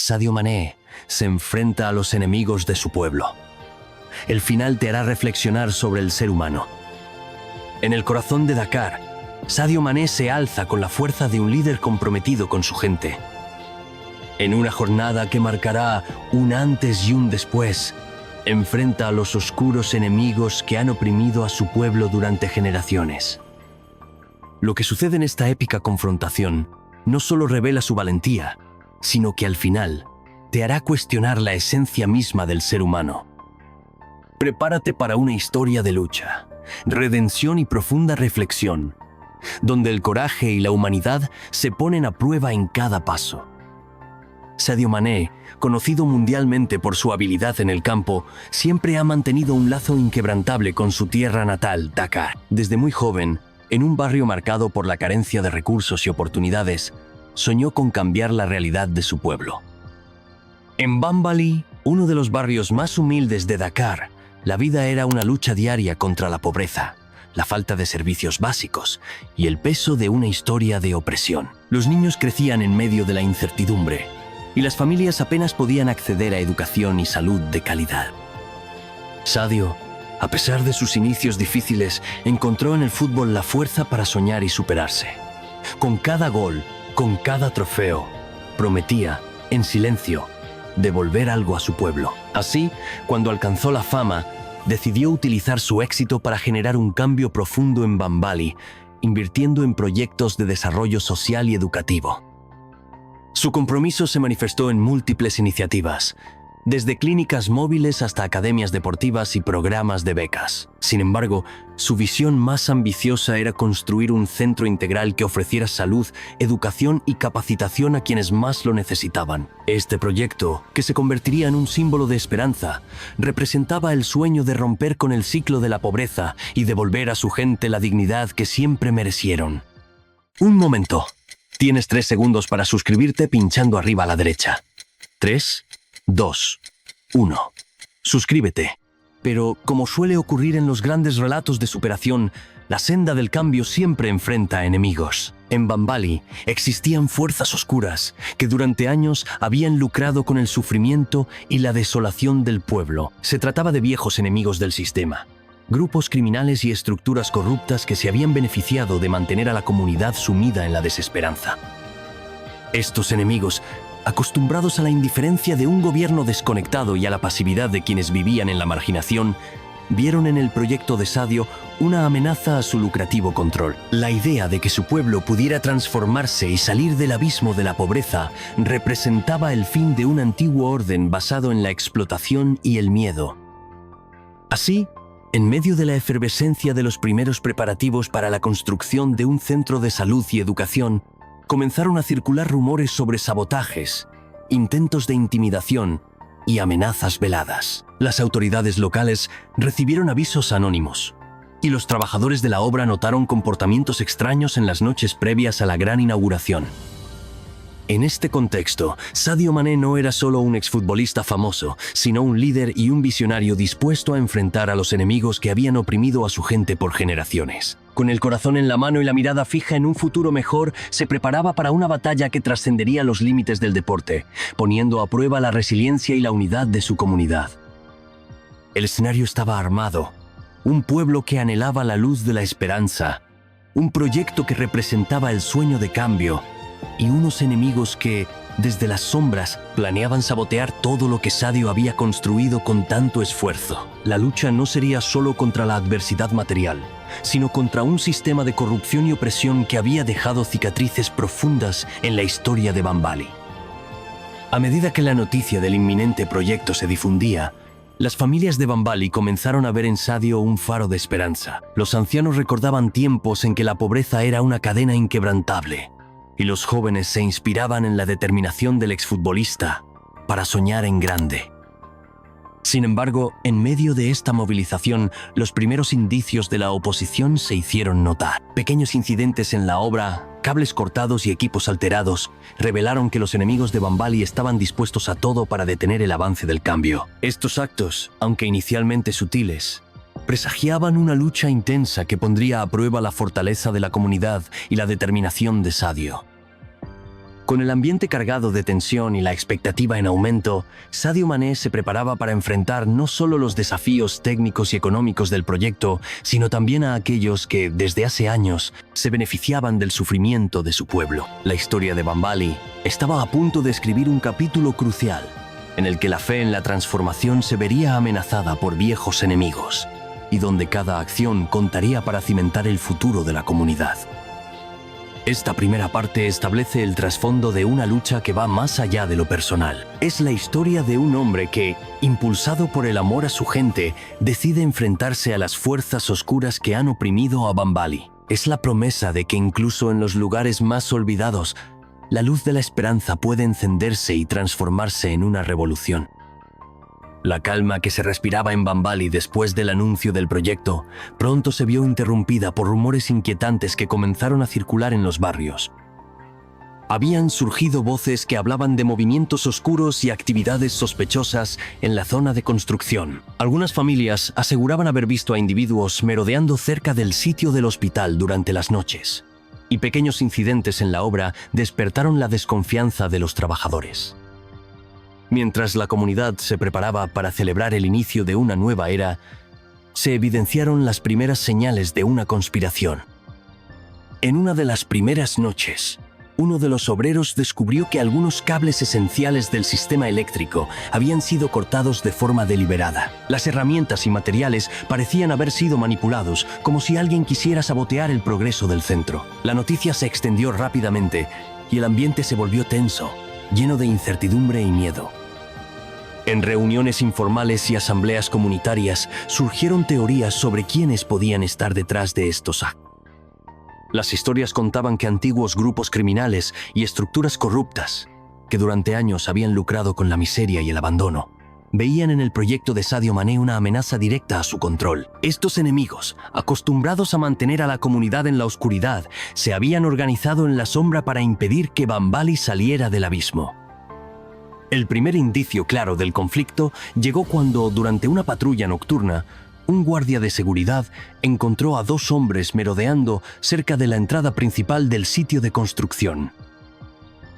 Sadio Mané se enfrenta a los enemigos de su pueblo. El final te hará reflexionar sobre el ser humano. En el corazón de Dakar, Sadio Mané se alza con la fuerza de un líder comprometido con su gente. En una jornada que marcará un antes y un después, enfrenta a los oscuros enemigos que han oprimido a su pueblo durante generaciones. Lo que sucede en esta épica confrontación no solo revela su valentía, sino que al final te hará cuestionar la esencia misma del ser humano. Prepárate para una historia de lucha, redención y profunda reflexión, donde el coraje y la humanidad se ponen a prueba en cada paso. Sadio Mané, conocido mundialmente por su habilidad en el campo, siempre ha mantenido un lazo inquebrantable con su tierra natal, Dakar. Desde muy joven, en un barrio marcado por la carencia de recursos y oportunidades, soñó con cambiar la realidad de su pueblo. En Bambali, uno de los barrios más humildes de Dakar, la vida era una lucha diaria contra la pobreza, la falta de servicios básicos y el peso de una historia de opresión. Los niños crecían en medio de la incertidumbre y las familias apenas podían acceder a educación y salud de calidad. Sadio, a pesar de sus inicios difíciles, encontró en el fútbol la fuerza para soñar y superarse. Con cada gol, con cada trofeo, prometía, en silencio, devolver algo a su pueblo. Así, cuando alcanzó la fama, decidió utilizar su éxito para generar un cambio profundo en Bambali, invirtiendo en proyectos de desarrollo social y educativo. Su compromiso se manifestó en múltiples iniciativas, desde clínicas móviles hasta academias deportivas y programas de becas. Sin embargo, su visión más ambiciosa era construir un centro integral que ofreciera salud, educación y capacitación a quienes más lo necesitaban. Este proyecto, que se convertiría en un símbolo de esperanza, representaba el sueño de romper con el ciclo de la pobreza y devolver a su gente la dignidad que siempre merecieron. Un momento. Tienes 3 segundos para suscribirte pinchando arriba a la derecha. 3, 2, 1. Suscríbete. Pero, como suele ocurrir en los grandes relatos de superación, la senda del cambio siempre enfrenta a enemigos. En Bambali existían fuerzas oscuras que durante años habían lucrado con el sufrimiento y la desolación del pueblo. Se trataba de viejos enemigos del sistema, grupos criminales y estructuras corruptas que se habían beneficiado de mantener a la comunidad sumida en la desesperanza. Estos enemigos, acostumbrados a la indiferencia de un gobierno desconectado y a la pasividad de quienes vivían en la marginación, vieron en el proyecto de Sadio una amenaza a su lucrativo control. La idea de que su pueblo pudiera transformarse y salir del abismo de la pobreza representaba el fin de un antiguo orden basado en la explotación y el miedo. Así, en medio de la efervescencia de los primeros preparativos para la construcción de un centro de salud y educación, comenzaron a circular rumores sobre sabotajes, intentos de intimidación y amenazas veladas. Las autoridades locales recibieron avisos anónimos, y los trabajadores de la obra notaron comportamientos extraños en las noches previas a la gran inauguración. En este contexto, Sadio Mané no era solo un exfutbolista famoso, sino un líder y un visionario dispuesto a enfrentar a los enemigos que habían oprimido a su gente por generaciones. Con el corazón en la mano y la mirada fija en un futuro mejor, se preparaba para una batalla que trascendería los límites del deporte, poniendo a prueba la resiliencia y la unidad de su comunidad. El escenario estaba armado, un pueblo que anhelaba la luz de la esperanza, un proyecto que representaba el sueño de cambio, y unos enemigos que, desde las sombras, planeaban sabotear todo lo que Sadio había construido con tanto esfuerzo. La lucha no sería solo contra la adversidad material, sino contra un sistema de corrupción y opresión que había dejado cicatrices profundas en la historia de Bambali. A medida que la noticia del inminente proyecto se difundía, las familias de Bambali comenzaron a ver en Sadio un faro de esperanza. Los ancianos recordaban tiempos en que la pobreza era una cadena inquebrantable, y los jóvenes se inspiraban en la determinación del exfutbolista para soñar en grande. Sin embargo, en medio de esta movilización, los primeros indicios de la oposición se hicieron notar. Pequeños incidentes en la obra, cables cortados y equipos alterados, revelaron que los enemigos de Bambali estaban dispuestos a todo para detener el avance del cambio. Estos actos, aunque inicialmente sutiles, presagiaban una lucha intensa que pondría a prueba la fortaleza de la comunidad y la determinación de Sadio. Con el ambiente cargado de tensión y la expectativa en aumento, Sadio Mané se preparaba para enfrentar no solo los desafíos técnicos y económicos del proyecto, sino también a aquellos que, desde hace años, se beneficiaban del sufrimiento de su pueblo. La historia de Bambali estaba a punto de escribir un capítulo crucial, en el que la fe en la transformación se vería amenazada por viejos enemigos, y donde cada acción contaría para cimentar el futuro de la comunidad. Esta primera parte establece el trasfondo de una lucha que va más allá de lo personal. Es la historia de un hombre que, impulsado por el amor a su gente, decide enfrentarse a las fuerzas oscuras que han oprimido a Bambali. Es la promesa de que incluso en los lugares más olvidados, la luz de la esperanza puede encenderse y transformarse en una revolución. La calma que se respiraba en Bambali después del anuncio del proyecto pronto se vio interrumpida por rumores inquietantes que comenzaron a circular en los barrios. Habían surgido voces que hablaban de movimientos oscuros y actividades sospechosas en la zona de construcción. Algunas familias aseguraban haber visto a individuos merodeando cerca del sitio del hospital durante las noches, y pequeños incidentes en la obra despertaron la desconfianza de los trabajadores. Mientras la comunidad se preparaba para celebrar el inicio de una nueva era, se evidenciaron las primeras señales de una conspiración. En una de las primeras noches, uno de los obreros descubrió que algunos cables esenciales del sistema eléctrico habían sido cortados de forma deliberada. Las herramientas y materiales parecían haber sido manipulados, como si alguien quisiera sabotear el progreso del centro. La noticia se extendió rápidamente y el ambiente se volvió tenso, lleno de incertidumbre y miedo. En reuniones informales y asambleas comunitarias surgieron teorías sobre quiénes podían estar detrás de estos actos. Las historias contaban que antiguos grupos criminales y estructuras corruptas, que durante años habían lucrado con la miseria y el abandono, veían en el proyecto de Sadio Mané una amenaza directa a su control. Estos enemigos, acostumbrados a mantener a la comunidad en la oscuridad, se habían organizado en la sombra para impedir que Bambali saliera del abismo. El primer indicio claro del conflicto llegó cuando, durante una patrulla nocturna, un guardia de seguridad encontró a dos hombres merodeando cerca de la entrada principal del sitio de construcción.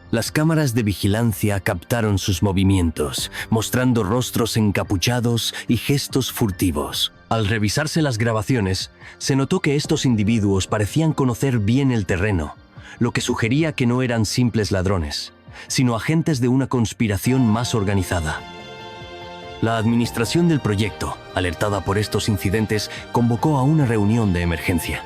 Las cámaras de vigilancia captaron sus movimientos, mostrando rostros encapuchados y gestos furtivos. Al revisarse las grabaciones, se notó que estos individuos parecían conocer bien el terreno, lo que sugería que no eran simples ladrones, sino agentes de una conspiración más organizada. La administración del proyecto, alertada por estos incidentes, convocó a una reunión de emergencia.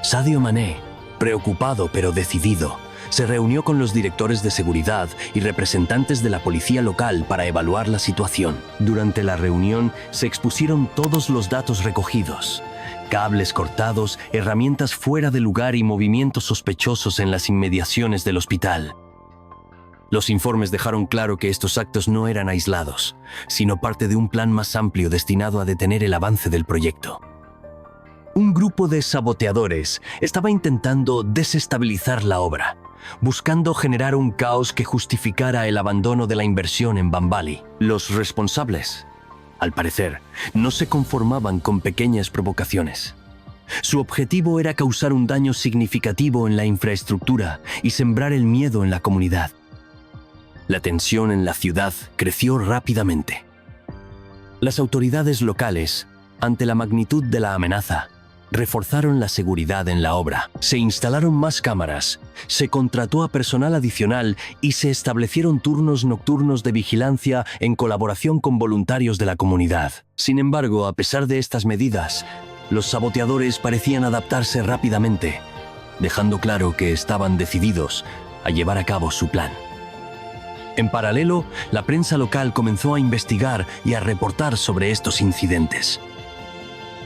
Sadio Mané, preocupado pero decidido, se reunió con los directores de seguridad y representantes de la policía local para evaluar la situación. Durante la reunión se expusieron todos los datos recogidos: cables cortados, herramientas fuera de lugar y movimientos sospechosos en las inmediaciones del hospital. Los informes dejaron claro que estos actos no eran aislados, sino parte de un plan más amplio destinado a detener el avance del proyecto. Un grupo de saboteadores estaba intentando desestabilizar la obra, buscando generar un caos que justificara el abandono de la inversión en Bambali. Los responsables, al parecer, no se conformaban con pequeñas provocaciones. Su objetivo era causar un daño significativo en la infraestructura y sembrar el miedo en la comunidad. La tensión en la ciudad creció rápidamente. Las autoridades locales, ante la magnitud de la amenaza, reforzaron la seguridad en la obra. Se instalaron más cámaras, se contrató a personal adicional y se establecieron turnos nocturnos de vigilancia en colaboración con voluntarios de la comunidad. Sin embargo, a pesar de estas medidas, los saboteadores parecían adaptarse rápidamente, dejando claro que estaban decididos a llevar a cabo su plan. En paralelo, la prensa local comenzó a investigar y a reportar sobre estos incidentes.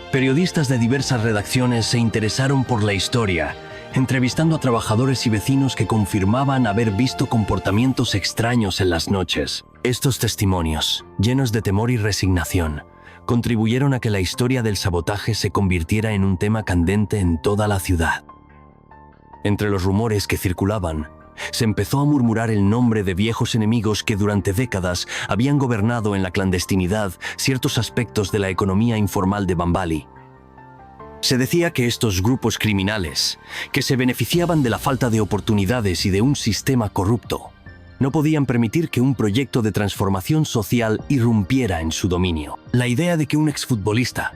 Periodistas de diversas redacciones se interesaron por la historia, entrevistando a trabajadores y vecinos que confirmaban haber visto comportamientos extraños en las noches. Estos testimonios, llenos de temor y resignación, contribuyeron a que la historia del sabotaje se convirtiera en un tema candente en toda la ciudad. Entre los rumores que circulaban, se empezó a murmurar el nombre de viejos enemigos que durante décadas habían gobernado en la clandestinidad ciertos aspectos de la economía informal de Bambali. Se decía que estos grupos criminales, que se beneficiaban de la falta de oportunidades y de un sistema corrupto, no podían permitir que un proyecto de transformación social irrumpiera en su dominio. La idea de que un exfutbolista,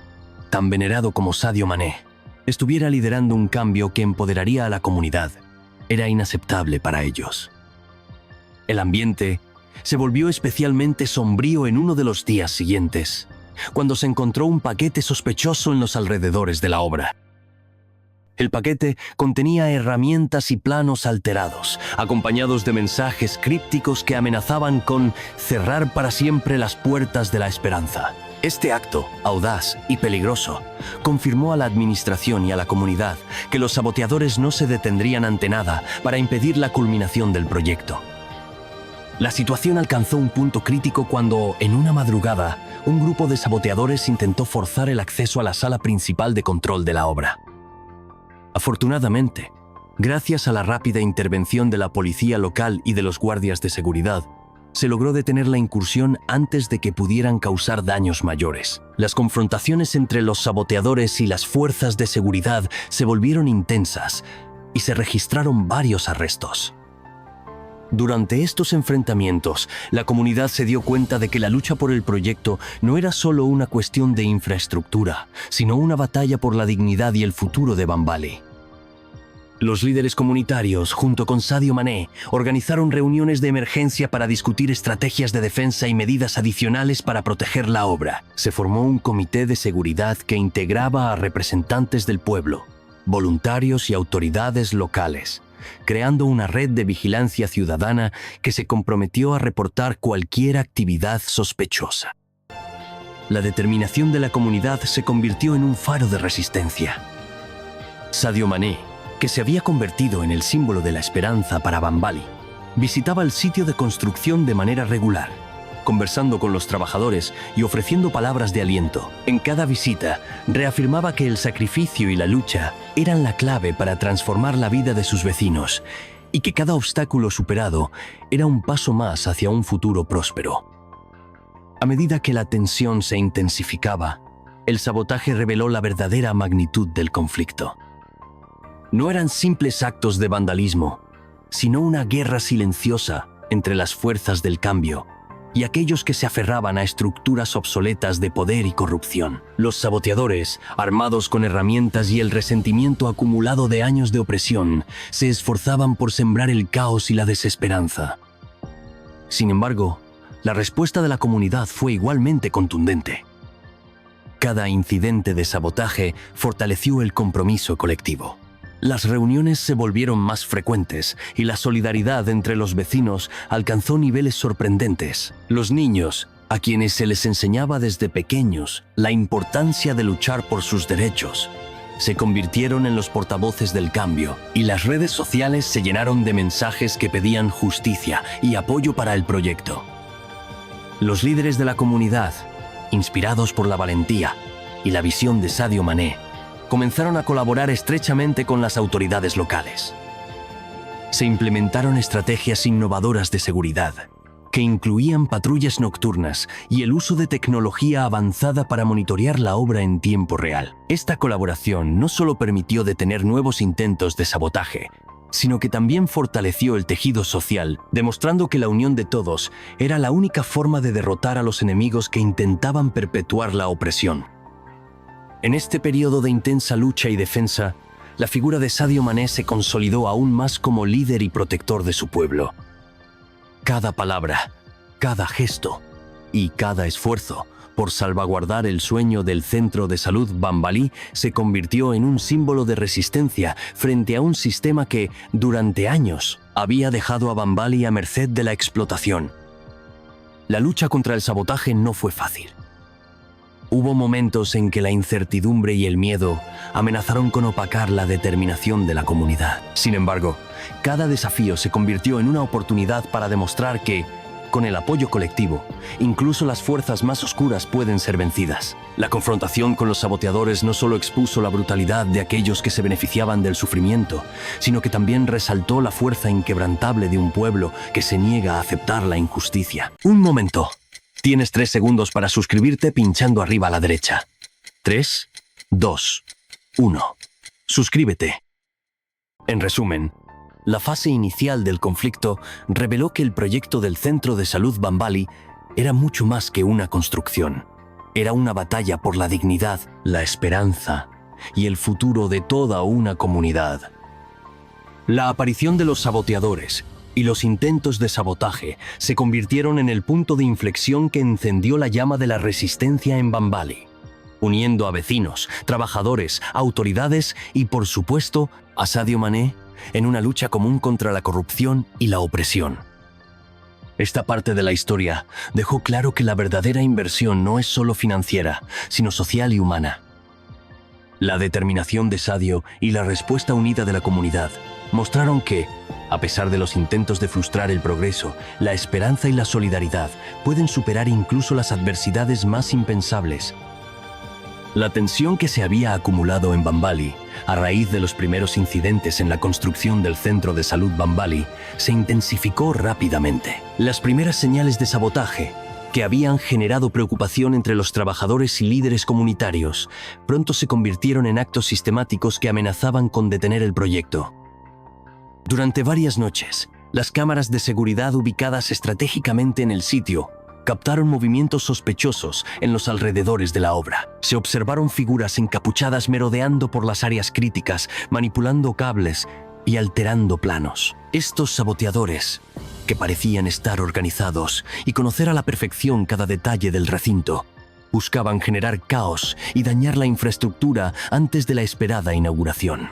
tan venerado como Sadio Mané, estuviera liderando un cambio que empoderaría a la comunidad era inaceptable para ellos. El ambiente se volvió especialmente sombrío en uno de los días siguientes, cuando se encontró un paquete sospechoso en los alrededores de la obra. El paquete contenía herramientas y planos alterados, acompañados de mensajes crípticos que amenazaban con cerrar para siempre las puertas de la esperanza. Este acto, audaz y peligroso, confirmó a la administración y a la comunidad que los saboteadores no se detendrían ante nada para impedir la culminación del proyecto. La situación alcanzó un punto crítico cuando, en una madrugada, un grupo de saboteadores intentó forzar el acceso a la sala principal de control de la obra. Afortunadamente, gracias a la rápida intervención de la policía local y de los guardias de seguridad, se logró detener la incursión antes de que pudieran causar daños mayores. Las confrontaciones entre los saboteadores y las fuerzas de seguridad se volvieron intensas y se registraron varios arrestos. Durante estos enfrentamientos, la comunidad se dio cuenta de que la lucha por el proyecto no era solo una cuestión de infraestructura, sino una batalla por la dignidad y el futuro de Bambali. Los líderes comunitarios, junto con Sadio Mané, organizaron reuniones de emergencia para discutir estrategias de defensa y medidas adicionales para proteger la obra. Se formó un comité de seguridad que integraba a representantes del pueblo, voluntarios y autoridades locales, creando una red de vigilancia ciudadana que se comprometió a reportar cualquier actividad sospechosa. La determinación de la comunidad se convirtió en un faro de resistencia. Sadio Mané, que se había convertido en el símbolo de la esperanza para Bambali, visitaba el sitio de construcción de manera regular, conversando con los trabajadores y ofreciendo palabras de aliento. En cada visita, reafirmaba que el sacrificio y la lucha eran la clave para transformar la vida de sus vecinos y que cada obstáculo superado era un paso más hacia un futuro próspero. A medida que la tensión se intensificaba, el sabotaje reveló la verdadera magnitud del conflicto. No eran simples actos de vandalismo, sino una guerra silenciosa entre las fuerzas del cambio y aquellos que se aferraban a estructuras obsoletas de poder y corrupción. Los saboteadores, armados con herramientas y el resentimiento acumulado de años de opresión, se esforzaban por sembrar el caos y la desesperanza. Sin embargo, la respuesta de la comunidad fue igualmente contundente. Cada incidente de sabotaje fortaleció el compromiso colectivo. Las reuniones se volvieron más frecuentes y la solidaridad entre los vecinos alcanzó niveles sorprendentes. Los niños, a quienes se les enseñaba desde pequeños la importancia de luchar por sus derechos, se convirtieron en los portavoces del cambio, y las redes sociales se llenaron de mensajes que pedían justicia y apoyo para el proyecto. Los líderes de la comunidad, inspirados por la valentía y la visión de Sadio Mané, comenzaron a colaborar estrechamente con las autoridades locales. Se implementaron estrategias innovadoras de seguridad, que incluían patrullas nocturnas y el uso de tecnología avanzada para monitorear la obra en tiempo real. Esta colaboración no solo permitió detener nuevos intentos de sabotaje, sino que también fortaleció el tejido social, demostrando que la unión de todos era la única forma de derrotar a los enemigos que intentaban perpetuar la opresión. En este periodo de intensa lucha y defensa, la figura de Sadio Mané se consolidó aún más como líder y protector de su pueblo. Cada palabra, cada gesto y cada esfuerzo por salvaguardar el sueño del centro de salud Bambali se convirtió en un símbolo de resistencia frente a un sistema que, durante años, había dejado a Bambali a merced de la explotación. La lucha contra el sabotaje no fue fácil. Hubo momentos en que la incertidumbre y el miedo amenazaron con opacar la determinación de la comunidad. Sin embargo, cada desafío se convirtió en una oportunidad para demostrar que, con el apoyo colectivo, incluso las fuerzas más oscuras pueden ser vencidas. La confrontación con los saboteadores no solo expuso la brutalidad de aquellos que se beneficiaban del sufrimiento, sino que también resaltó la fuerza inquebrantable de un pueblo que se niega a aceptar la injusticia. Un momento. Tienes 3 segundos para suscribirte pinchando arriba a la derecha. 3, 2, 1. Suscríbete. En resumen, la fase inicial del conflicto reveló que el proyecto del Centro de Salud Bambali era mucho más que una construcción. Era una batalla por la dignidad, la esperanza y el futuro de toda una comunidad. La aparición de los saboteadores y los intentos de sabotaje se convirtieron en el punto de inflexión que encendió la llama de la resistencia en Bambali, uniendo a vecinos, trabajadores, autoridades y, por supuesto, a Sadio Mané en una lucha común contra la corrupción y la opresión. Esta parte de la historia dejó claro que la verdadera inversión no es solo financiera, sino social y humana. La determinación de Sadio y la respuesta unida de la comunidad mostraron que, a pesar de los intentos de frustrar el progreso, la esperanza y la solidaridad pueden superar incluso las adversidades más impensables. La tensión que se había acumulado en Bambali, a raíz de los primeros incidentes en la construcción del Centro de Salud Bambali, se intensificó rápidamente. Las primeras señales de sabotaje, que habían generado preocupación entre los trabajadores y líderes comunitarios, pronto se convirtieron en actos sistemáticos que amenazaban con detener el proyecto. Durante varias noches, las cámaras de seguridad ubicadas estratégicamente en el sitio captaron movimientos sospechosos en los alrededores de la obra. Se observaron figuras encapuchadas merodeando por las áreas críticas, manipulando cables y alterando planos. Estos saboteadores, que parecían estar organizados y conocer a la perfección cada detalle del recinto, buscaban generar caos y dañar la infraestructura antes de la esperada inauguración.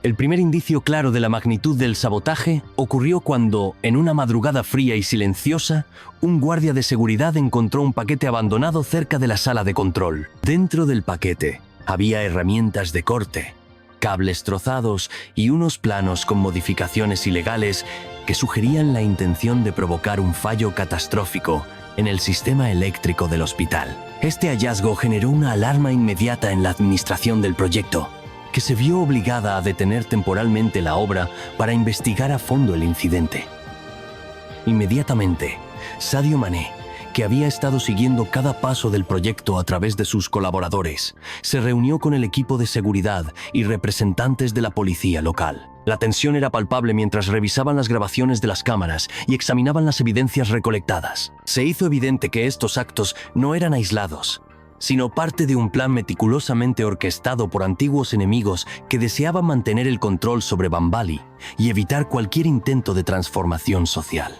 El primer indicio claro de la magnitud del sabotaje ocurrió cuando, en una madrugada fría y silenciosa, un guardia de seguridad encontró un paquete abandonado cerca de la sala de control. Dentro del paquete había herramientas de corte, cables trozados y unos planos con modificaciones ilegales que sugerían la intención de provocar un fallo catastrófico en el sistema eléctrico del hospital. Este hallazgo generó una alarma inmediata en la administración del proyecto, que se vio obligada a detener temporalmente la obra para investigar a fondo el incidente. Inmediatamente, Sadio Mané, que había estado siguiendo cada paso del proyecto a través de sus colaboradores, se reunió con el equipo de seguridad y representantes de la policía local. La tensión era palpable mientras revisaban las grabaciones de las cámaras y examinaban las evidencias recolectadas. Se hizo evidente que estos actos no eran aislados, sino parte de un plan meticulosamente orquestado por antiguos enemigos que deseaban mantener el control sobre Bambali y evitar cualquier intento de transformación social.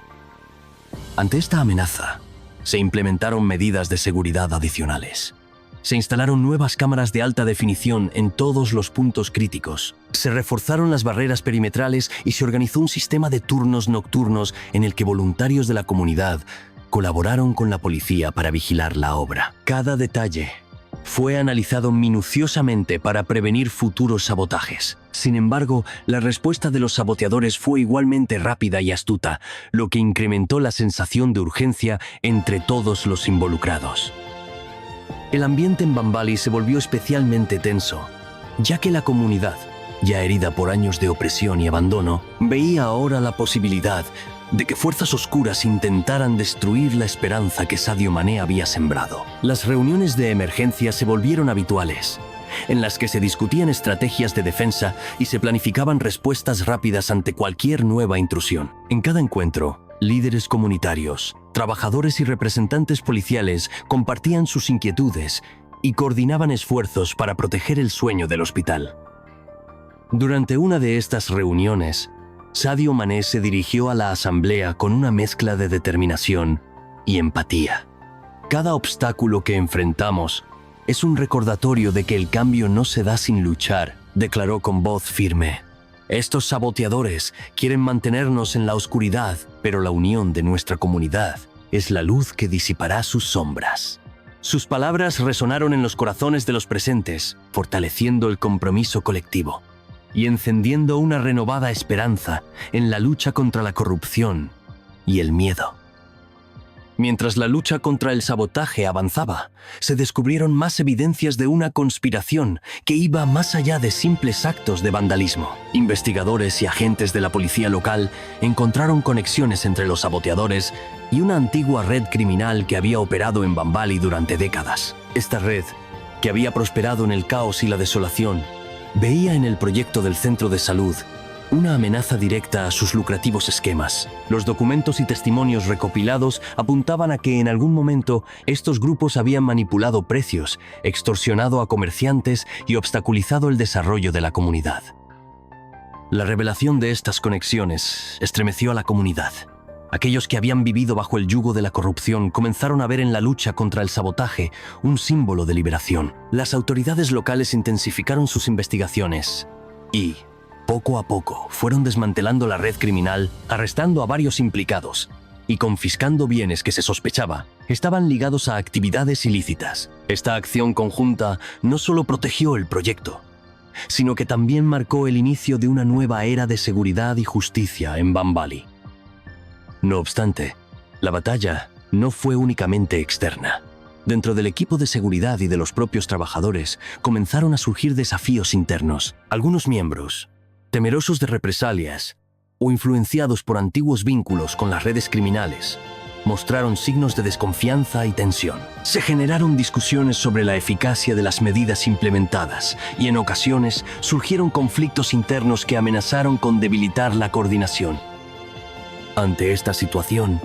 Ante esta amenaza, se implementaron medidas de seguridad adicionales. Se instalaron nuevas cámaras de alta definición en todos los puntos críticos. Se reforzaron las barreras perimetrales y se organizó un sistema de turnos nocturnos en el que voluntarios de la comunidad colaboraron con la policía para vigilar la obra. Cada detalle fue analizado minuciosamente para prevenir futuros sabotajes. Sin embargo, la respuesta de los saboteadores fue igualmente rápida y astuta, lo que incrementó la sensación de urgencia entre todos los involucrados. El ambiente en Bambali se volvió especialmente tenso, ya que la comunidad, ya herida por años de opresión y abandono, veía ahora la posibilidad de que fuerzas oscuras intentaran destruir la esperanza que Sadio Mané había sembrado. Las reuniones de emergencia se volvieron habituales, en las que se discutían estrategias de defensa y se planificaban respuestas rápidas ante cualquier nueva intrusión. En cada encuentro, líderes comunitarios, trabajadores y representantes policiales compartían sus inquietudes y coordinaban esfuerzos para proteger el sueño del hospital. Durante una de estas reuniones, Sadio Mané se dirigió a la asamblea con una mezcla de determinación y empatía. Cada obstáculo que enfrentamos es un recordatorio de que el cambio no se da sin luchar, declaró con voz firme. Estos saboteadores quieren mantenernos en la oscuridad, pero la unión de nuestra comunidad es la luz que disipará sus sombras. Sus palabras resonaron en los corazones de los presentes, fortaleciendo el compromiso colectivo y encendiendo una renovada esperanza en la lucha contra la corrupción y el miedo. Mientras la lucha contra el sabotaje avanzaba, se descubrieron más evidencias de una conspiración que iba más allá de simples actos de vandalismo. Investigadores y agentes de la policía local encontraron conexiones entre los saboteadores y una antigua red criminal que había operado en Bambali durante décadas. Esta red que había prosperado en el caos y la desolación, veía en el proyecto del centro de salud una amenaza directa a sus lucrativos esquemas. Los documentos y testimonios recopilados apuntaban a que en algún momento estos grupos habían manipulado precios, extorsionado a comerciantes y obstaculizado el desarrollo de la comunidad. La revelación de estas conexiones estremeció a la comunidad. Aquellos que habían vivido bajo el yugo de la corrupción comenzaron a ver en la lucha contra el sabotaje un símbolo de liberación. Las autoridades locales intensificaron sus investigaciones y, poco a poco, fueron desmantelando la red criminal, arrestando a varios implicados y confiscando bienes que se sospechaba estaban ligados a actividades ilícitas. Esta acción conjunta no solo protegió el proyecto, sino que también marcó el inicio de una nueva era de seguridad y justicia en Bambali. No obstante, la batalla no fue únicamente externa. Dentro del equipo de seguridad y de los propios trabajadores comenzaron a surgir desafíos internos. Algunos miembros, temerosos de represalias o influenciados por antiguos vínculos con las redes criminales, mostraron signos de desconfianza y tensión. Se generaron discusiones sobre la eficacia de las medidas implementadas y en ocasiones surgieron conflictos internos que amenazaron con debilitar la coordinación. Ante esta situación,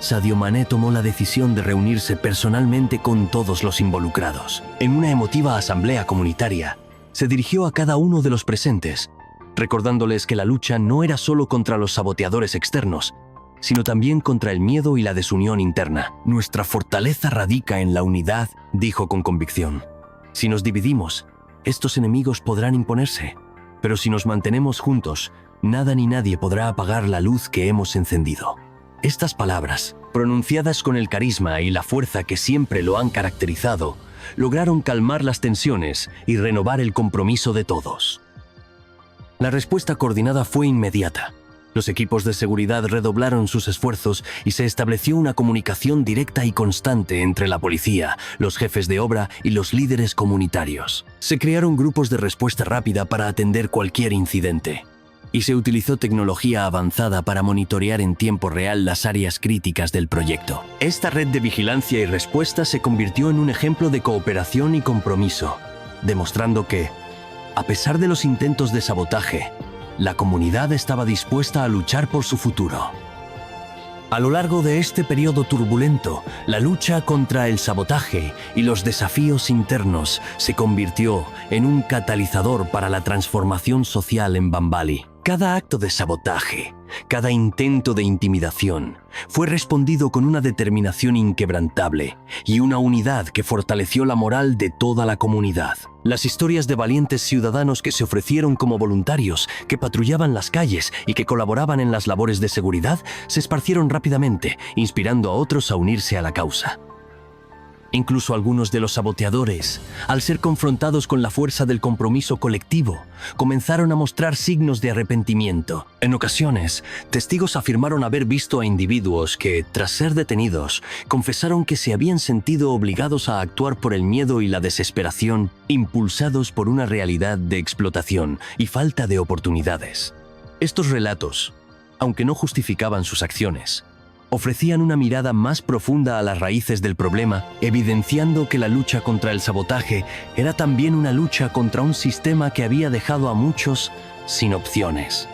Sadio Mané tomó la decisión de reunirse personalmente con todos los involucrados. En una emotiva asamblea comunitaria, se dirigió a cada uno de los presentes, recordándoles que la lucha no era solo contra los saboteadores externos, sino también contra el miedo y la desunión interna. Nuestra fortaleza radica en la unidad, dijo con convicción. Si nos dividimos, estos enemigos podrán imponerse, pero si nos mantenemos juntos, nada ni nadie podrá apagar la luz que hemos encendido. Estas palabras, pronunciadas con el carisma y la fuerza que siempre lo han caracterizado, lograron calmar las tensiones y renovar el compromiso de todos. La respuesta coordinada fue inmediata. Los equipos de seguridad redoblaron sus esfuerzos y se estableció una comunicación directa y constante entre la policía, los jefes de obra y los líderes comunitarios. Se crearon grupos de respuesta rápida para atender cualquier incidente, y se utilizó tecnología avanzada para monitorear en tiempo real las áreas críticas del proyecto. Esta red de vigilancia y respuesta se convirtió en un ejemplo de cooperación y compromiso, demostrando que, a pesar de los intentos de sabotaje, la comunidad estaba dispuesta a luchar por su futuro. A lo largo de este periodo turbulento, la lucha contra el sabotaje y los desafíos internos se convirtió en un catalizador para la transformación social en Bambali. Cada acto de sabotaje, cada intento de intimidación, fue respondido con una determinación inquebrantable y una unidad que fortaleció la moral de toda la comunidad. Las historias de valientes ciudadanos que se ofrecieron como voluntarios, que patrullaban las calles y que colaboraban en las labores de seguridad, se esparcieron rápidamente, inspirando a otros a unirse a la causa. Incluso algunos de los saboteadores, al ser confrontados con la fuerza del compromiso colectivo, comenzaron a mostrar signos de arrepentimiento. En ocasiones, testigos afirmaron haber visto a individuos que, tras ser detenidos, confesaron que se habían sentido obligados a actuar por el miedo y la desesperación, impulsados por una realidad de explotación y falta de oportunidades. Estos relatos, aunque no justificaban sus acciones, ofrecían una mirada más profunda a las raíces del problema, evidenciando que la lucha contra el sabotaje era también una lucha contra un sistema que había dejado a muchos sin opciones.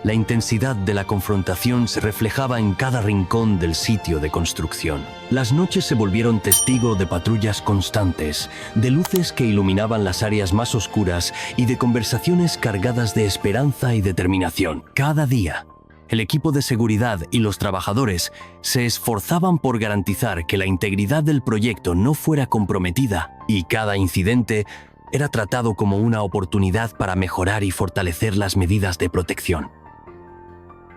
La intensidad de la confrontación se reflejaba en cada rincón del sitio de construcción. Las noches se volvieron testigo de patrullas constantes, de luces que iluminaban las áreas más oscuras y de conversaciones cargadas de esperanza y determinación. Cada día, el equipo de seguridad y los trabajadores se esforzaban por garantizar que la integridad del proyecto no fuera comprometida y cada incidente era tratado como una oportunidad para mejorar y fortalecer las medidas de protección.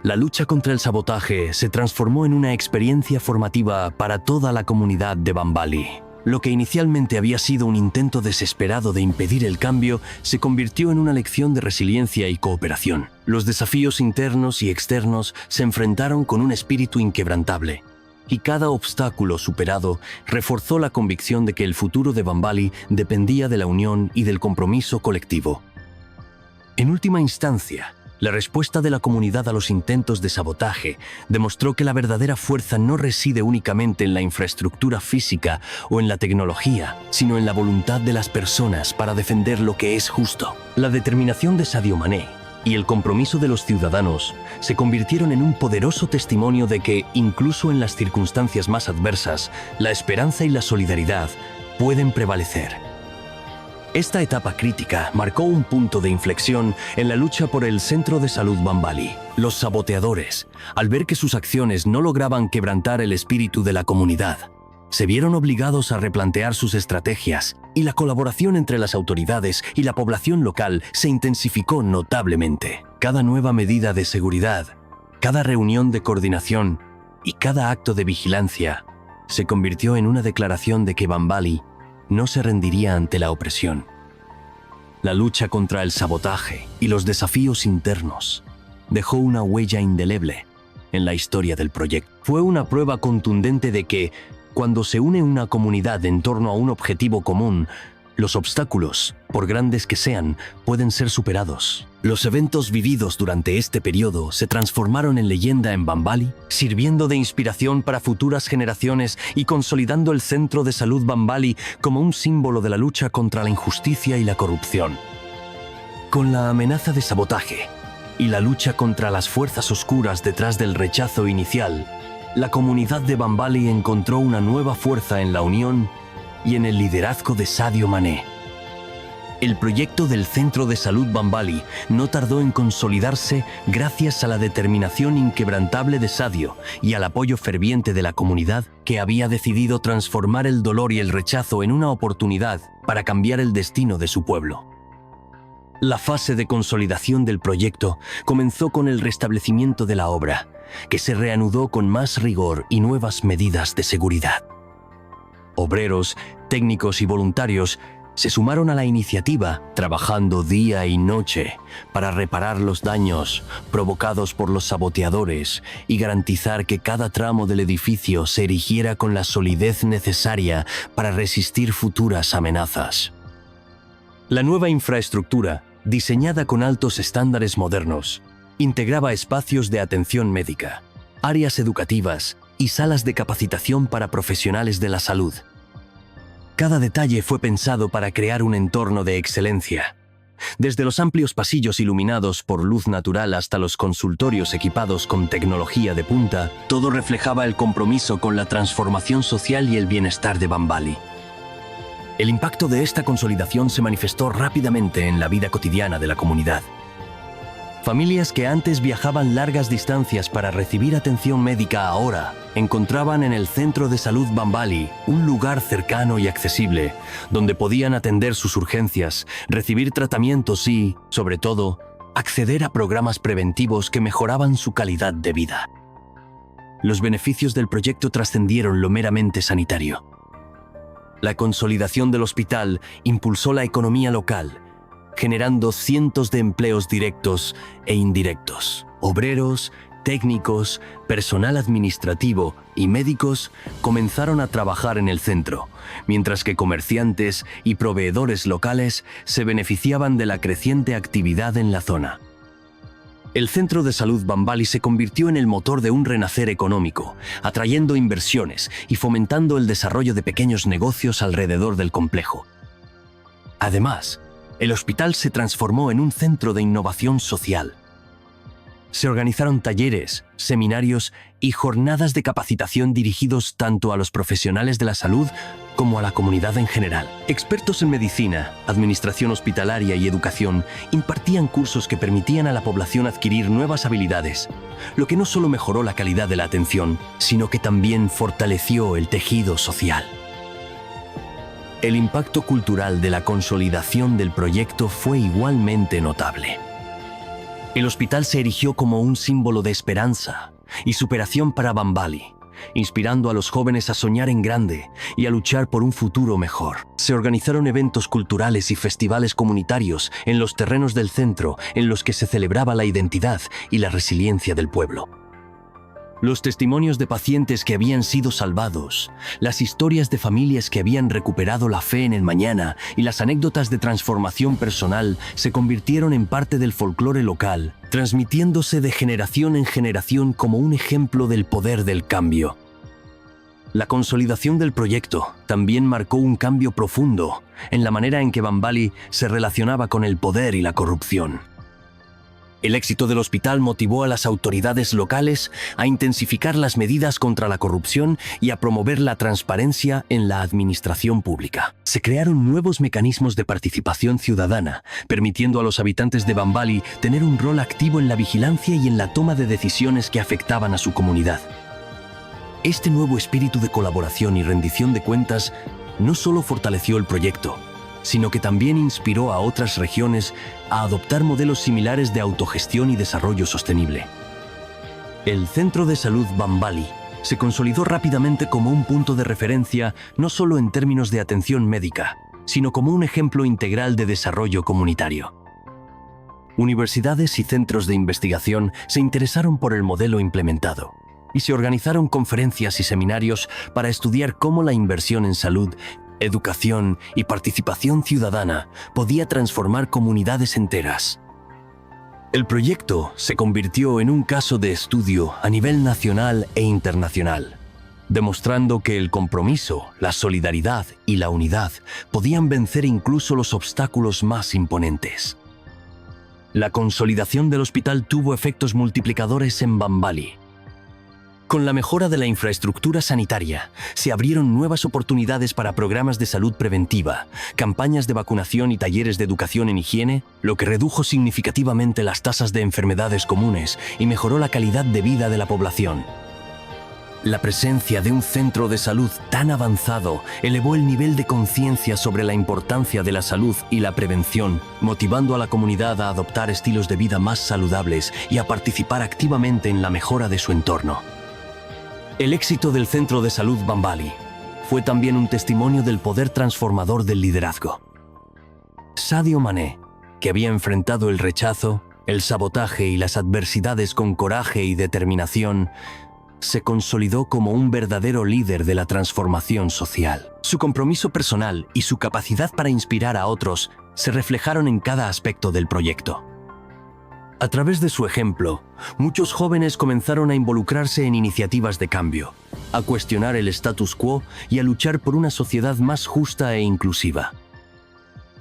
La lucha contra el sabotaje se transformó en una experiencia formativa para toda la comunidad de Bambali. Lo que inicialmente había sido un intento desesperado de impedir el cambio se convirtió en una lección de resiliencia y cooperación. Los desafíos internos y externos se enfrentaron con un espíritu inquebrantable, y cada obstáculo superado reforzó la convicción de que el futuro de Bambali dependía de la unión y del compromiso colectivo. En última instancia, La respuesta de la comunidad a los intentos de sabotaje demostró que la verdadera fuerza no reside únicamente en la infraestructura física o en la tecnología, sino en la voluntad de las personas para defender lo que es justo. La determinación de Sadio Mané y el compromiso de los ciudadanos se convirtieron en un poderoso testimonio de que, incluso en las circunstancias más adversas, la esperanza y la solidaridad pueden prevalecer. Esta etapa crítica marcó un punto de inflexión en la lucha por el Centro de Salud Bambali. Los saboteadores, al ver que sus acciones no lograban quebrantar el espíritu de la comunidad, se vieron obligados a replantear sus estrategias y la colaboración entre las autoridades y la población local se intensificó notablemente. Cada nueva medida de seguridad, cada reunión de coordinación y cada acto de vigilancia se convirtió en una declaración de que Bambali no se rendiría ante la opresión. La lucha contra el sabotaje y los desafíos internos dejó una huella indeleble en la historia del proyecto. Fue una prueba contundente de que, cuando se une una comunidad en torno a un objetivo común, los obstáculos, por grandes que sean, pueden ser superados. Los eventos vividos durante este periodo se transformaron en leyenda en Bambali, sirviendo de inspiración para futuras generaciones y consolidando el Centro de Salud Bambali como un símbolo de la lucha contra la injusticia y la corrupción. Con la amenaza de sabotaje y la lucha contra las fuerzas oscuras detrás del rechazo inicial, la comunidad de Bambali encontró una nueva fuerza en la unión y en el liderazgo de Sadio Mané. El proyecto del Centro de Salud Bambali no tardó en consolidarse gracias a la determinación inquebrantable de Sadio y al apoyo ferviente de la comunidad, que había decidido transformar el dolor y el rechazo en una oportunidad para cambiar el destino de su pueblo. La fase de consolidación del proyecto comenzó con el restablecimiento de la obra, que se reanudó con más rigor y nuevas medidas de seguridad. Obreros, técnicos y voluntarios se sumaron a la iniciativa, trabajando día y noche para reparar los daños provocados por los saboteadores y garantizar que cada tramo del edificio se erigiera con la solidez necesaria para resistir futuras amenazas. La nueva infraestructura, diseñada con altos estándares modernos, integraba espacios de atención médica, áreas educativas y salas de capacitación para profesionales de la salud. Cada detalle fue pensado para crear un entorno de excelencia. Desde los amplios pasillos iluminados por luz natural hasta los consultorios equipados con tecnología de punta, todo reflejaba el compromiso con la transformación social y el bienestar de Bambali. El impacto de esta consolidación se manifestó rápidamente en la vida cotidiana de la comunidad. Familias que antes viajaban largas distancias para recibir atención médica ahora encontraban en el Centro de Salud Bambali un lugar cercano y accesible, donde podían atender sus urgencias, recibir tratamientos y, sobre todo, acceder a programas preventivos que mejoraban su calidad de vida. Los beneficios del proyecto trascendieron lo meramente sanitario. La consolidación del hospital impulsó la economía local, generando cientos de empleos directos e indirectos. Obreros, técnicos, personal administrativo y médicos comenzaron a trabajar en el centro, mientras que comerciantes y proveedores locales se beneficiaban de la creciente actividad en la zona. El Centro de Salud Bambali se convirtió en el motor de un renacer económico, atrayendo inversiones y fomentando el desarrollo de pequeños negocios alrededor del complejo. Además, el hospital se transformó en un centro de innovación social. Se organizaron talleres, seminarios y jornadas de capacitación dirigidos tanto a los profesionales de la salud como a la comunidad en general. Expertos en medicina, administración hospitalaria y educación impartían cursos que permitían a la población adquirir nuevas habilidades, lo que no solo mejoró la calidad de la atención, sino que también fortaleció el tejido social. El impacto cultural de la consolidación del proyecto fue igualmente notable. El hospital se erigió como un símbolo de esperanza y superación para Bambali, inspirando a los jóvenes a soñar en grande y a luchar por un futuro mejor. Se organizaron eventos culturales y festivales comunitarios en los terrenos del centro en los que se celebraba la identidad y la resiliencia del pueblo. Los testimonios de pacientes que habían sido salvados, las historias de familias que habían recuperado la fe en el mañana y las anécdotas de transformación personal se convirtieron en parte del folclore local transmitiéndose de generación en generación como un ejemplo del poder del cambio. La consolidación del proyecto también marcó un cambio profundo en la manera en que Bambali se relacionaba con el poder y la corrupción. El éxito del hospital motivó a las autoridades locales a intensificar las medidas contra la corrupción y a promover la transparencia en la administración pública. Se crearon nuevos mecanismos de participación ciudadana, permitiendo a los habitantes de Bambali tener un rol activo en la vigilancia y en la toma de decisiones que afectaban a su comunidad. Este nuevo espíritu de colaboración y rendición de cuentas no solo fortaleció el proyecto, sino que también inspiró a otras regiones a adoptar modelos similares de autogestión y desarrollo sostenible. El Centro de Salud Bambali se consolidó rápidamente como un punto de referencia no solo en términos de atención médica, sino como un ejemplo integral de desarrollo comunitario. Universidades y centros de investigación se interesaron por el modelo implementado y se organizaron conferencias y seminarios para estudiar cómo la inversión en salud, educación y participación ciudadana podía transformar comunidades enteras. El proyecto se convirtió en un caso de estudio a nivel nacional e internacional, demostrando que el compromiso, la solidaridad y la unidad podían vencer incluso los obstáculos más imponentes. La consolidación del hospital tuvo efectos multiplicadores en Bambali. Con la mejora de la infraestructura sanitaria, se abrieron nuevas oportunidades para programas de salud preventiva, campañas de vacunación y talleres de educación en higiene, lo que redujo significativamente las tasas de enfermedades comunes y mejoró la calidad de vida de la población. La presencia de un centro de salud tan avanzado elevó el nivel de conciencia sobre la importancia de la salud y la prevención, motivando a la comunidad a adoptar estilos de vida más saludables y a participar activamente en la mejora de su entorno. El éxito del Centro de Salud Bambali fue también un testimonio del poder transformador del liderazgo. Sadio Mané, que había enfrentado el rechazo, el sabotaje y las adversidades con coraje y determinación, se consolidó como un verdadero líder de la transformación social. Su compromiso personal y su capacidad para inspirar a otros se reflejaron en cada aspecto del proyecto. A través de su ejemplo, muchos jóvenes comenzaron a involucrarse en iniciativas de cambio, a cuestionar el status quo y a luchar por una sociedad más justa e inclusiva.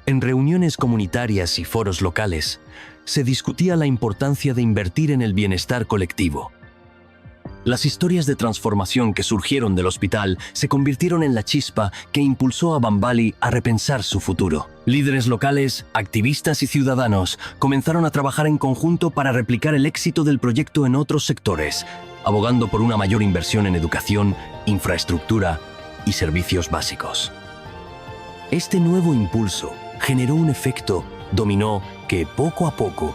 En reuniones comunitarias y foros locales, se discutía la importancia de invertir en el bienestar colectivo. Las historias de transformación que surgieron del hospital se convirtieron en la chispa que impulsó a Bambali a repensar su futuro. Líderes locales, activistas y ciudadanos comenzaron a trabajar en conjunto para replicar el éxito del proyecto en otros sectores, abogando por una mayor inversión en educación, infraestructura y servicios básicos. Este nuevo impulso generó un efecto dominó que, poco a poco,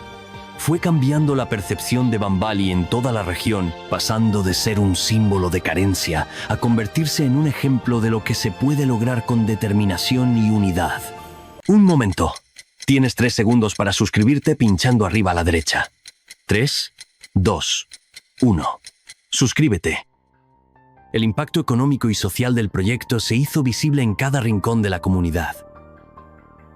fue cambiando la percepción de Bambali en toda la región, pasando de ser un símbolo de carencia a convertirse en un ejemplo de lo que se puede lograr con determinación y unidad. Un momento. Tienes 3 segundos para suscribirte pinchando arriba a la derecha. 3, 2, 1. Suscríbete. El impacto económico y social del proyecto se hizo visible en cada rincón de la comunidad.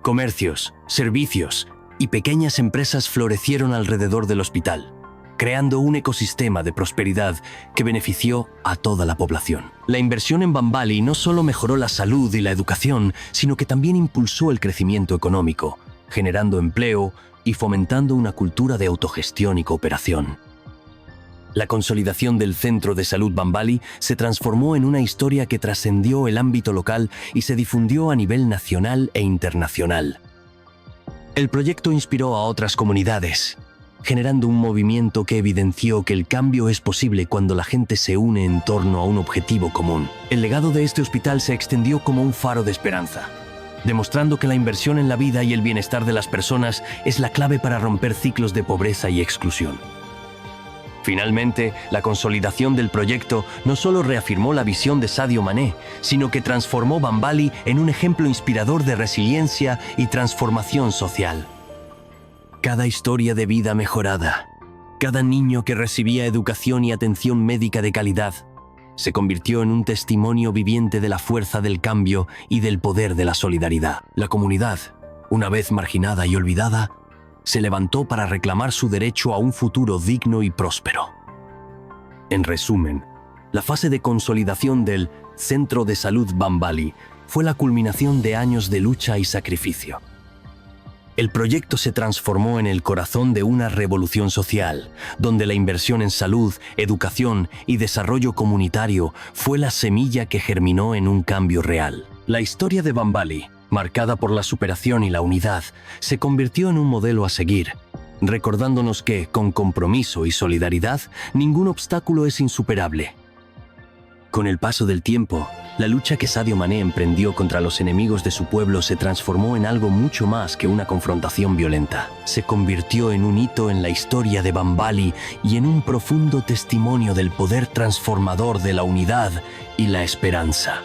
Comercios, servicios y pequeñas empresas florecieron alrededor del hospital, creando un ecosistema de prosperidad que benefició a toda la población. La inversión en Bambali no solo mejoró la salud y la educación, sino que también impulsó el crecimiento económico, generando empleo y fomentando una cultura de autogestión y cooperación. La consolidación del Centro de Salud Bambali se transformó en una historia que trascendió el ámbito local y se difundió a nivel nacional e internacional. El proyecto inspiró a otras comunidades, generando un movimiento que evidenció que el cambio es posible cuando la gente se une en torno a un objetivo común. El legado de este hospital se extendió como un faro de esperanza, demostrando que la inversión en la vida y el bienestar de las personas es la clave para romper ciclos de pobreza y exclusión. Finalmente, la consolidación del proyecto no solo reafirmó la visión de Sadio Mané, sino que transformó Bambali en un ejemplo inspirador de resiliencia y transformación social. Cada historia de vida mejorada, cada niño que recibía educación y atención médica de calidad, se convirtió en un testimonio viviente de la fuerza del cambio y del poder de la solidaridad. La comunidad, una vez marginada y olvidada, se levantó para reclamar su derecho a un futuro digno y próspero. En resumen, la fase de consolidación del Centro de Salud Bambali fue la culminación de años de lucha y sacrificio. El proyecto se transformó en el corazón de una revolución social, donde la inversión en salud, educación y desarrollo comunitario fue la semilla que germinó en un cambio real. La historia de Bambali, marcada por la superación y la unidad, se convirtió en un modelo a seguir, recordándonos que, con compromiso y solidaridad, ningún obstáculo es insuperable. Con el paso del tiempo, la lucha que Sadio Mané emprendió contra los enemigos de su pueblo se transformó en algo mucho más que una confrontación violenta. Se convirtió en un hito en la historia de Bambali y en un profundo testimonio del poder transformador de la unidad y la esperanza.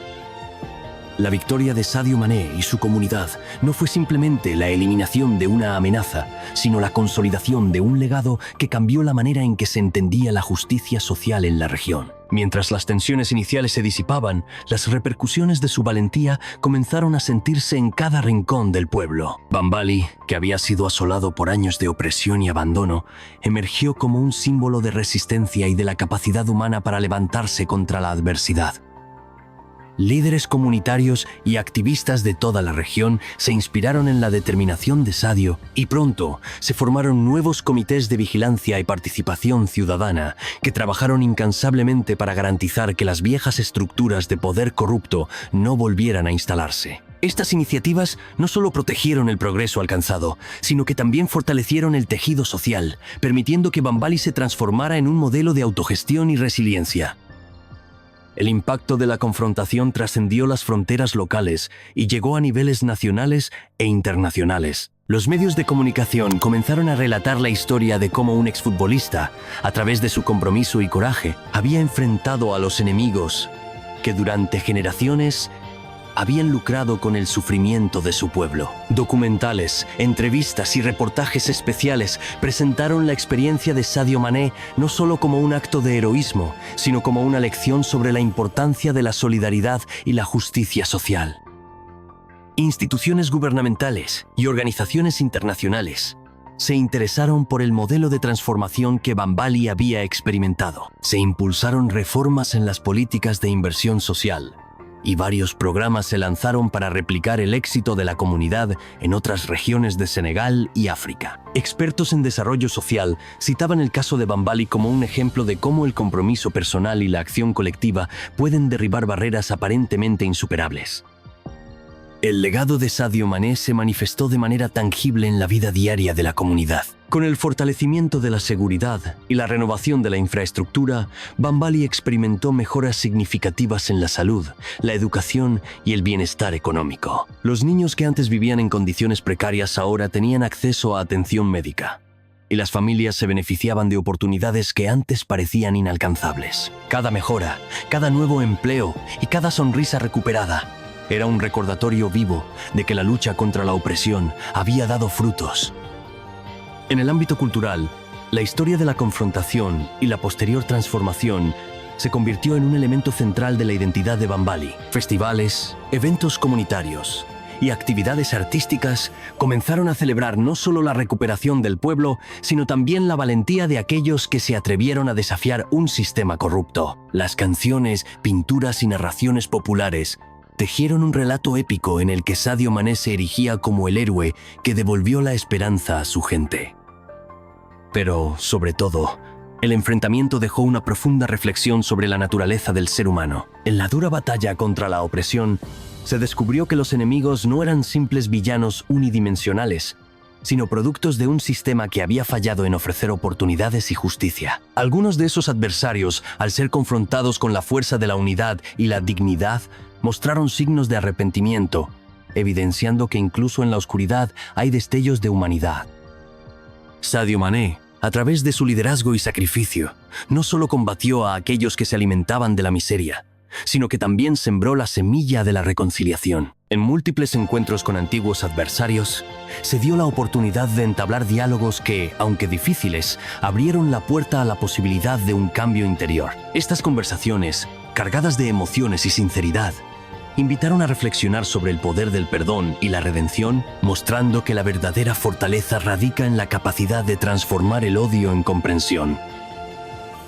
La victoria de Sadio Mané y su comunidad no fue simplemente la eliminación de una amenaza, sino la consolidación de un legado que cambió la manera en que se entendía la justicia social en la región. Mientras las tensiones iniciales se disipaban, las repercusiones de su valentía comenzaron a sentirse en cada rincón del pueblo. Bambali, que había sido asolado por años de opresión y abandono, emergió como un símbolo de resistencia y de la capacidad humana para levantarse contra la adversidad. Líderes comunitarios y activistas de toda la región se inspiraron en la determinación de Sadio y pronto se formaron nuevos comités de vigilancia y participación ciudadana que trabajaron incansablemente para garantizar que las viejas estructuras de poder corrupto no volvieran a instalarse. Estas iniciativas no solo protegieron el progreso alcanzado, sino que también fortalecieron el tejido social, permitiendo que Bambali se transformara en un modelo de autogestión y resiliencia. El impacto de la confrontación trascendió las fronteras locales y llegó a niveles nacionales e internacionales. Los medios de comunicación comenzaron a relatar la historia de cómo un exfutbolista, a través de su compromiso y coraje, había enfrentado a los enemigos que durante generaciones habían lucrado con el sufrimiento de su pueblo. Documentales, entrevistas y reportajes especiales presentaron la experiencia de Sadio Mané no solo como un acto de heroísmo, sino como una lección sobre la importancia de la solidaridad y la justicia social. Instituciones gubernamentales y organizaciones internacionales se interesaron por el modelo de transformación que Bambali había experimentado. Se impulsaron reformas en las políticas de inversión social, y varios programas se lanzaron para replicar el éxito de la comunidad en otras regiones de Senegal y África. Expertos en desarrollo social citaban el caso de Bambali como un ejemplo de cómo el compromiso personal y la acción colectiva pueden derribar barreras aparentemente insuperables. El legado de Sadio Mané se manifestó de manera tangible en la vida diaria de la comunidad. Con el fortalecimiento de la seguridad y la renovación de la infraestructura, Bambali experimentó mejoras significativas en la salud, la educación y el bienestar económico. Los niños que antes vivían en condiciones precarias ahora tenían acceso a atención médica, y las familias se beneficiaban de oportunidades que antes parecían inalcanzables. Cada mejora, cada nuevo empleo y cada sonrisa recuperada era un recordatorio vivo de que la lucha contra la opresión había dado frutos. En el ámbito cultural, la historia de la confrontación y la posterior transformación se convirtió en un elemento central de la identidad de Bambali. Festivales, eventos comunitarios y actividades artísticas comenzaron a celebrar no solo la recuperación del pueblo, sino también la valentía de aquellos que se atrevieron a desafiar un sistema corrupto. Las canciones, pinturas y narraciones populares tejieron un relato épico en el que Sadio Mané se erigía como el héroe que devolvió la esperanza a su gente. Pero, sobre todo, el enfrentamiento dejó una profunda reflexión sobre la naturaleza del ser humano. En la dura batalla contra la opresión, se descubrió que los enemigos no eran simples villanos unidimensionales, sino productos de un sistema que había fallado en ofrecer oportunidades y justicia. Algunos de esos adversarios, al ser confrontados con la fuerza de la unidad y la dignidad, mostraron signos de arrepentimiento, evidenciando que incluso en la oscuridad hay destellos de humanidad. Sadio Mané, a través de su liderazgo y sacrificio, no solo combatió a aquellos que se alimentaban de la miseria, sino que también sembró la semilla de la reconciliación. En múltiples encuentros con antiguos adversarios, se dio la oportunidad de entablar diálogos que, aunque difíciles, abrieron la puerta a la posibilidad de un cambio interior. Estas conversaciones, cargadas de emociones y sinceridad, invitaron a reflexionar sobre el poder del perdón y la redención, mostrando que la verdadera fortaleza radica en la capacidad de transformar el odio en comprensión.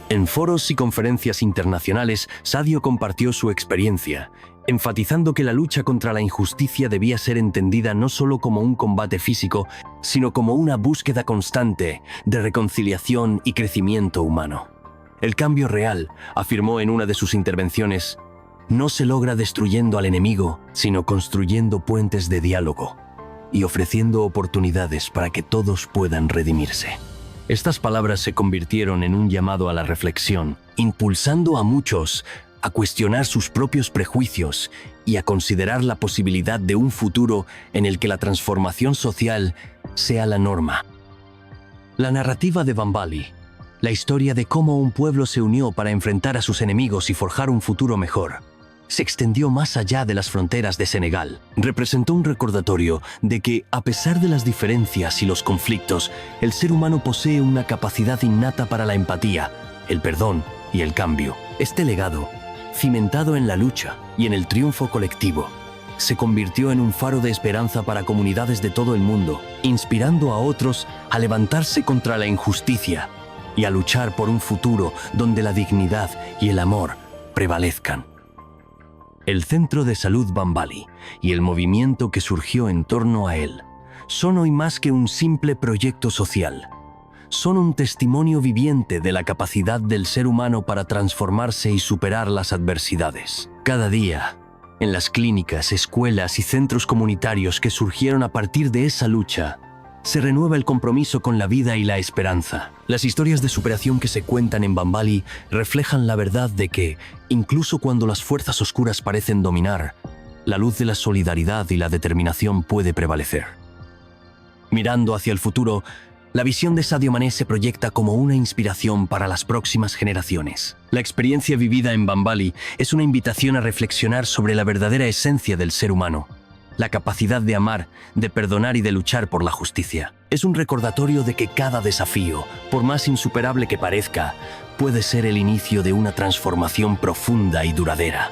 En foros y conferencias internacionales, Sadio compartió su experiencia, enfatizando que la lucha contra la injusticia debía ser entendida no solo como un combate físico, sino como una búsqueda constante de reconciliación y crecimiento humano. El cambio real, afirmó en una de sus intervenciones, no se logra destruyendo al enemigo, sino construyendo puentes de diálogo y ofreciendo oportunidades para que todos puedan redimirse. Estas palabras se convirtieron en un llamado a la reflexión, impulsando a muchos a cuestionar sus propios prejuicios y a considerar la posibilidad de un futuro en el que la transformación social sea la norma. La narrativa de Bambali, la historia de cómo un pueblo se unió para enfrentar a sus enemigos y forjar un futuro mejor, se extendió más allá de las fronteras de Senegal. Representó un recordatorio de que, a pesar de las diferencias y los conflictos, el ser humano posee una capacidad innata para la empatía, el perdón y el cambio. Este legado, cimentado en la lucha y en el triunfo colectivo, se convirtió en un faro de esperanza para comunidades de todo el mundo, inspirando a otros a levantarse contra la injusticia y a luchar por un futuro donde la dignidad y el amor prevalezcan. El Centro de Salud Bambali y el movimiento que surgió en torno a él son hoy más que un simple proyecto social. Son un testimonio viviente de la capacidad del ser humano para transformarse y superar las adversidades. Cada día, en las clínicas, escuelas y centros comunitarios que surgieron a partir de esa lucha, se renueva el compromiso con la vida y la esperanza. Las historias de superación que se cuentan en Bambali reflejan la verdad de que, incluso cuando las fuerzas oscuras parecen dominar, la luz de la solidaridad y la determinación puede prevalecer. Mirando hacia el futuro, la visión de Sadio Mané se proyecta como una inspiración para las próximas generaciones. La experiencia vivida en Bambali es una invitación a reflexionar sobre la verdadera esencia del ser humano, la capacidad de amar, de perdonar y de luchar por la justicia. Es un recordatorio de que cada desafío, por más insuperable que parezca, puede ser el inicio de una transformación profunda y duradera.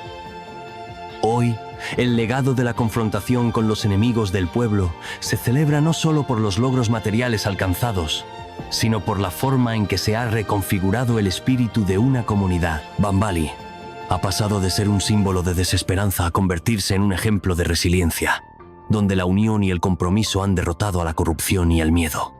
Hoy, el legado de la confrontación con los enemigos del pueblo se celebra no solo por los logros materiales alcanzados, sino por la forma en que se ha reconfigurado el espíritu de una comunidad. Bambali ha pasado de ser un símbolo de desesperanza a convertirse en un ejemplo de resiliencia, donde la unión y el compromiso han derrotado a la corrupción y el miedo.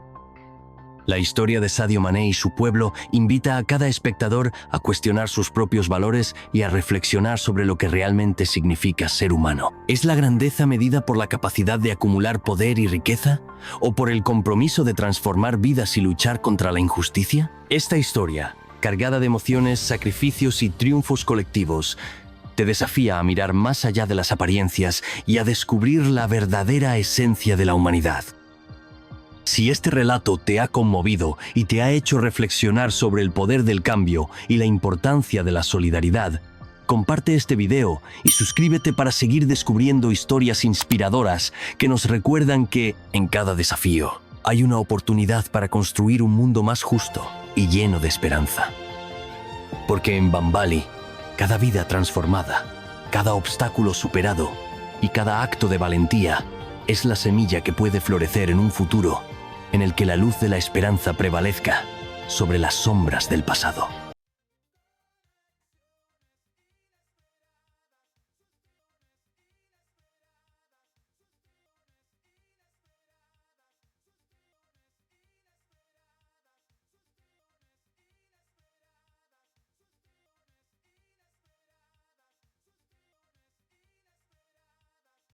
La historia de Sadio Mané y su pueblo invita a cada espectador a cuestionar sus propios valores y a reflexionar sobre lo que realmente significa ser humano. ¿Es la grandeza medida por la capacidad de acumular poder y riqueza? ¿O por el compromiso de transformar vidas y luchar contra la injusticia? Esta historia, cargada de emociones, sacrificios y triunfos colectivos, te desafía a mirar más allá de las apariencias y a descubrir la verdadera esencia de la humanidad. Si este relato te ha conmovido y te ha hecho reflexionar sobre el poder del cambio y la importancia de la solidaridad, comparte este video y suscríbete para seguir descubriendo historias inspiradoras que nos recuerdan que, en cada desafío, hay una oportunidad para construir un mundo más justo y lleno de esperanza. Porque en Bambali, cada vida transformada, cada obstáculo superado y cada acto de valentía es la semilla que puede florecer en un futuro en el que la luz de la esperanza prevalezca sobre las sombras del pasado.